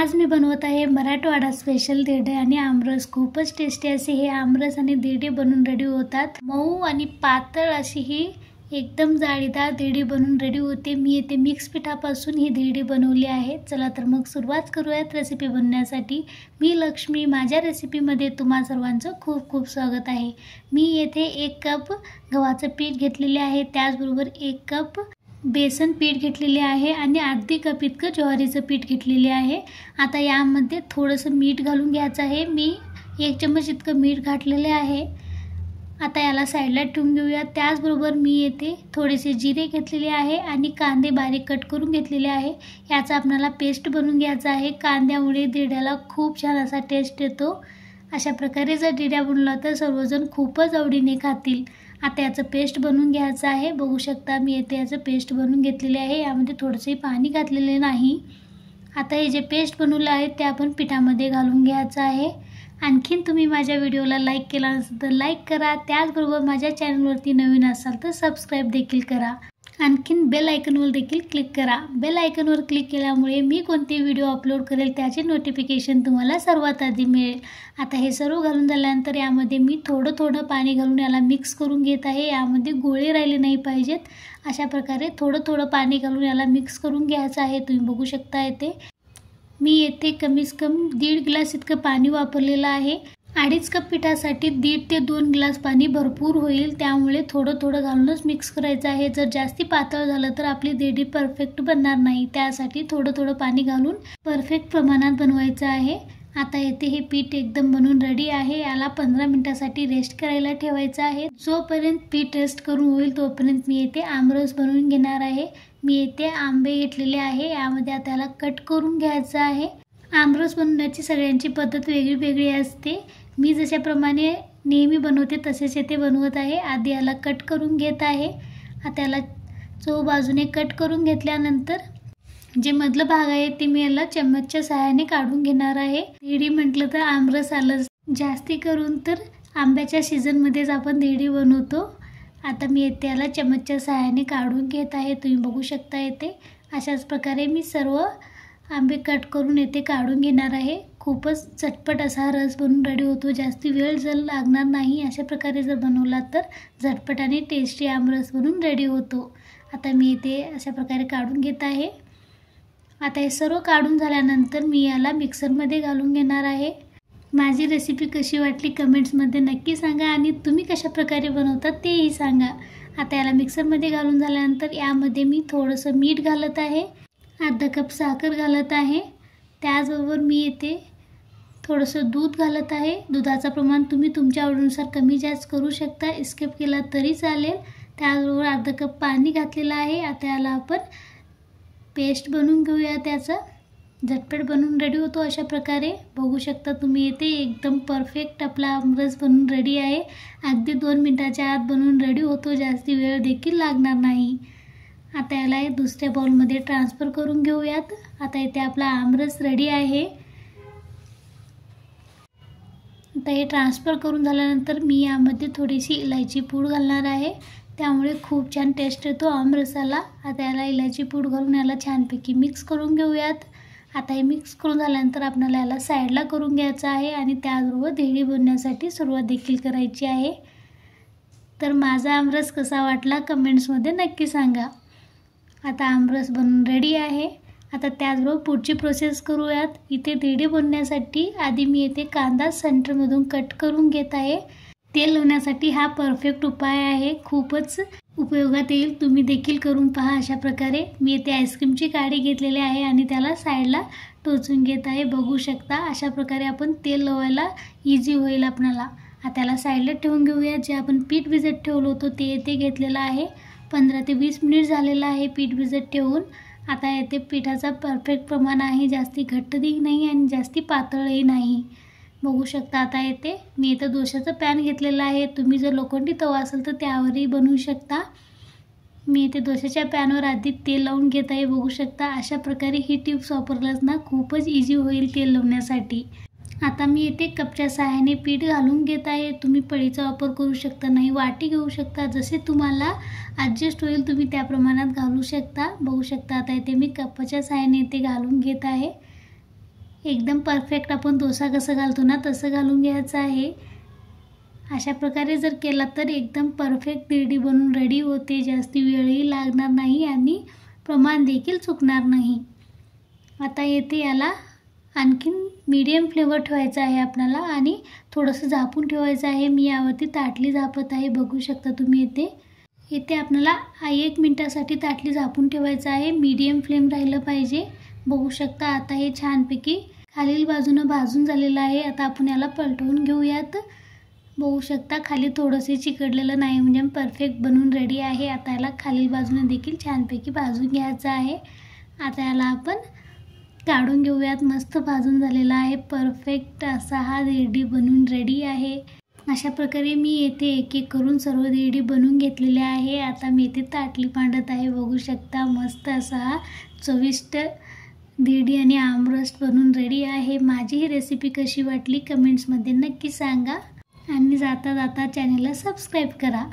आज मी बनवत आहे मराठवाडा स्पेशल धिरडे आणि आमरस। खूपच टेस्टी असे हे आमरस आणि धिरडे बनून रेडी होतात। मऊ आणि पातळ अशी ही एकदम जाळीदार धिरडे बनून रेडी होते। मी येथे मिक्स पिठापासून ही धिरडे बनवली आहे। चला तर मग सुरुवात करूयात रेसिपी बनवण्यासाठी। मी लक्ष्मी, माझ्या रेसिपीमध्ये तुम्हा सर्वांचं खूप खूप स्वागत आहे। मी येथे 1 कप गव्हाचं पीठ घेतलेले आहे, त्याचबरोबर 1 कप बेसन पीठ घेतलेले आहे आणि अर्धी कप इतकं ज्वारीचं पीठ घेतलेले आहे। आता यामध्ये थोडंसं मीठ घालून घ्यायचं आहे। मी 1 चम्मच इतकं मीठ घातलेले आहे। आता याला साईडला ठेवून घेऊया। त्याचबरोबर मी येथे थोडेसे जिरे घेतलेले आहे आणि कांदे बारीक कट करून घेतलेले आहे। याचा आपल्याला पेस्ट बनवून घ्यायचा आहे। कांद्यामुळे धिरड्याला खूप छान असा टेस्ट येतो। अशा प्रकारे जर धिरडा बनवला तर सर्वजण खूपच आवडीने खातील। आता याचं पेस्ट बनवून घ्यायचं आहे। बघू शकता मी येथे याचं पेस्ट बनवून घेतलेले आहे। यामध्ये थोडंसं पाणी घातलेले नाही। आता हे जे पेस्ट बनवलं आहे ते आपण पिठामध्ये घालून घ्यायचं आहे। आणखीन तुम्ही माझ्या व्हिडिओला लाईक केला नसेल तर लाईक करा, त्याचबरोबर माझ्या चॅनलवरती नवीन असाल तर सबस्क्राईब देखील करा। आणखीन बेल आयकॉनवर देखील क्लिक करा। बेल आयकॉनवर क्लिक केल्यामुळे मी कोणते व्हिडिओ अपलोड करेल त्याचे नोटिफिकेशन तुम्हाला सर्वात आधी मिळेल। आता हे सर्व घालून झाल्यानंतर यामध्ये मी थोडं पाणी घालून याला मिक्स करून घेत आहे। यामध्ये गोळे राहिले नाही पाहिजेत। अशा प्रकारे थोडं पाणी घालून याला मिक्स करून घ्यायचं आहे। तुम्ही बघू शकता येथे मी येथे कमीत कमी 1.5 ग्लास इतकं पाणी वापरलेलं आहे। 2.5 कप पिठासाठी 1.5 ते 2 ग्लास पाणी भरपूर होईल, त्यामुळे थोडं घालूनच मिक्स करायचं आहे। जर जास्ती पातळ झालं तर आपली धिरडी परफेक्ट बनणार नाही, त्यासाठी थोडं पाणी घालून परफेक्ट प्रमाणात बनवायचं आहे। आता येथे हे पीठ एकदम बनवून रेडी आहे। याला 15 मिनिटांसाठी रेस्ट करायला ठेवायचं आहे। जोपर्यंत पीठ रेस्ट करून होईल तोपर्यंत मी येथे आमरस बनवून घेणार आहे। मी येथे आंबे घेतलेले आहे, यामध्ये आता याला कट करून घ्यायचं आहे। आमरस बनवण्याची सगळ्यांची पद्धत वेगळी असते। मी जशाप्रमाणे नेहमी बनवते तसेच येथे बनवत आहे। आधी याला कट करून घेत आहे। आता याला चौ बाजूने कट करून घेतल्यानंतर जे मधलं भाग आहे ते मी याला चम्मचच्या सहाय्याने काढून घेणार आहे। धिरडी म्हटलं तर आमरस आलं, जास्ती करून तर आंब्याच्या सीझनमध्येच आपण धिरडी बनवतो। आता मी येथे याला चम्मचच्या सहाय्याने काढून घेत आहे। तुम्ही बघू शकता येथे अशाच प्रकारे मी सर्व आंबे कट करून येथे काढून घेणार आहे। खूपच झटपट असा रस बनून रेडी होतो, जास्ती वेळ जर लागणार नाही। अशा प्रकारे जर बनवला तर झटपट आणि टेस्टी आमरस बनून रेडी होतो। आता मी इथे अशा प्रकारे काढून घेत आहे। आता हे सर्व काढून झाल्यानंतर मी याला मिक्सरमध्ये घालून घेणार आहे। माझी रेसिपी कशी वाटली कमेंट्समध्ये नक्की सांगा आणि तुम्ही कशा प्रकारे बनवतात तेही सांगा। आता याला मिक्सरमध्ये घालून झाल्यानंतर यामध्ये मी थोडंसं मीठ घालत आहे, अर्धा कप साखर घालत आहे, त्याचबरोबर मी येथे थोडंसं दूध घालत आहे। दुधाचं प्रमाण तुम्ही तुमच्या आवडीनुसार कमी जास्त करू शकता, स्किप केला तरी चालेल। त्याचबरोबर अर्धा कप पाणी घातलेलं आहे। आता याला आपण पेस्ट बनवून घेऊया, त्याचा झटपट बनवून रेडी होतो। अशा प्रकारे बघू शकता तुम्ही येथे एकदम परफेक्ट आपला आमरस बनवून रेडी आहे। अगदी 2 मिनिटाच्या आत बनवून रेडी होतो, जास्ती वेळ देखील लागणार नाही। आता याला दुसऱ्या बाउलमध्ये ट्रान्सफर करून घेऊयात। आता इथे आपला आमरस रेडी आहे। आता हे ट्रान्सफर करून झाल्यानंतर मी यामध्ये थोडीशी इलायची पूड घालणार आहे, त्यामुळे खूप छान टेस्ट येतो आमरसाला। आता याला इलायची पूड घालून याला छानपैकी मिक्स करून घेऊयात। आता हे मिक्स करून झाल्यानंतर आपल्याला याला साईडला करून घ्यायचं आहे आणि त्याचबरोबर धिरडी बनवण्यासाठी सुरुवात देखील करायची आहे। तर माझा आमरस कसा वाटला कमेंट्समध्ये नक्की सांगा। आता आमरस बनवून रेडी आहे। आता त्याचबरोबर पुढची प्रोसेस करूयात। इथे धिरडी बनवण्यासाठी आधी मी येथे कांदा सेंटरमधून कट करून घेत आहे। तेल लावण्यासाठी हा परफेक्ट उपाय आहे, खूपच उपयोगात येईल। तुम्ही देखील करून पहा। अशा प्रकारे मी येथे आईस्क्रीमची काडी घेतलेली आहे आणि त्याला साईडला टोचून घेत आहे। बघू शकता अशा प्रकारे आपण तेल लावायला इझी होईल आपल्याला। आता त्याला साईडला ठेवून घेऊया। जे आपण पीठ भिजत ठेवलं होतं ते येथे घेतलेलं आहे। 15 ते 20 मिनिट झालेलं आहे पीठ भिजत ठेवून। आता येथे पिठाचा परफेक्ट प्रमाण आहे, जास्ती घट्टही नाही आणि जास्ती पातळही नाही। बघू शकता आता येथे मी इथं दोशाचं पॅन घेतलेलं आहे। तुम्ही जर लोखंडी तवा असेल तर त्यावरही बनवू शकता। मी इथे दोशाच्या पॅनवर आधी तेल लावून घेत आहे। बघू शकता अशा प्रकारे ही टिप्स वापरलास ना खूपच इझी होईल तेल लावण्यासाठी। आता मी इथे कपच्या सहाय्याने पीठ घालून घेत आहे। तुम्ही पळीचा वापर करू शकता, नाही वाटी घेऊ शकता, जसे तुम्हाला ॲडजस्ट होईल तुम्ही त्या प्रमाणात घालू शकता। बघू शकता आता इथे मी कपच्या सहाय्याने इथे घालून घेत आहे। एकदम परफेक्ट आपण डोसा कसं घालतो ना तसं घालून घ्यायचं आहे। अशा प्रकारे जर केला तर एकदम परफेक्ट धिरडी बनून रेडी होते, जास्त वेळही लागणार नाही आणि प्रमाण देखील चुकणार नाही। आता येथे याला आणखीन मीडियम फ्लेवर ठेवायचा आहे आपल्याला आणि थोडंसं झापून ठेवायचं आहे। मी यावरती ताटली झापत आहे, बघू शकता तुम्ही इथे आपल्याला 1 मिनिटासाठी ताटली झापून ठेवायचं आहे। मीडियम फ्लेम राहिलं पाहिजे, बघू शकता। आता हे छानपैकी खालील बाजूनं भाजून झालेलं आहे। आता आपण याला पलटवून घेऊयात, बघू शकता खाली थोडंसं चिकटलेलं नाही, म्हणजे परफेक्ट बनून रेडी आहे। आता याला खालील बाजूने देखील छानपैकी भाजून घ्यायचं आहे। आता याला आपण काढून घेऊयात, मस्त भाजून झालेला आहे। परफेक्ट असा हा धिरडी बनून रेडी आहे। अशा प्रकारे मी येथे एक एक करून सर्व धिरडी बनवून घेतलेले आहे। आता मी येथे ताटली मांडत आहे, बघू शकता। मस्त असा हा चविष्ट धिरडी आणि आमरस बनून रेडी आहे। माझी ही रेसिपी कशी वाटली कमेंट्समध्ये नक्की सांगा आणि जाता जाता चॅनलला सबस्क्राईब करा।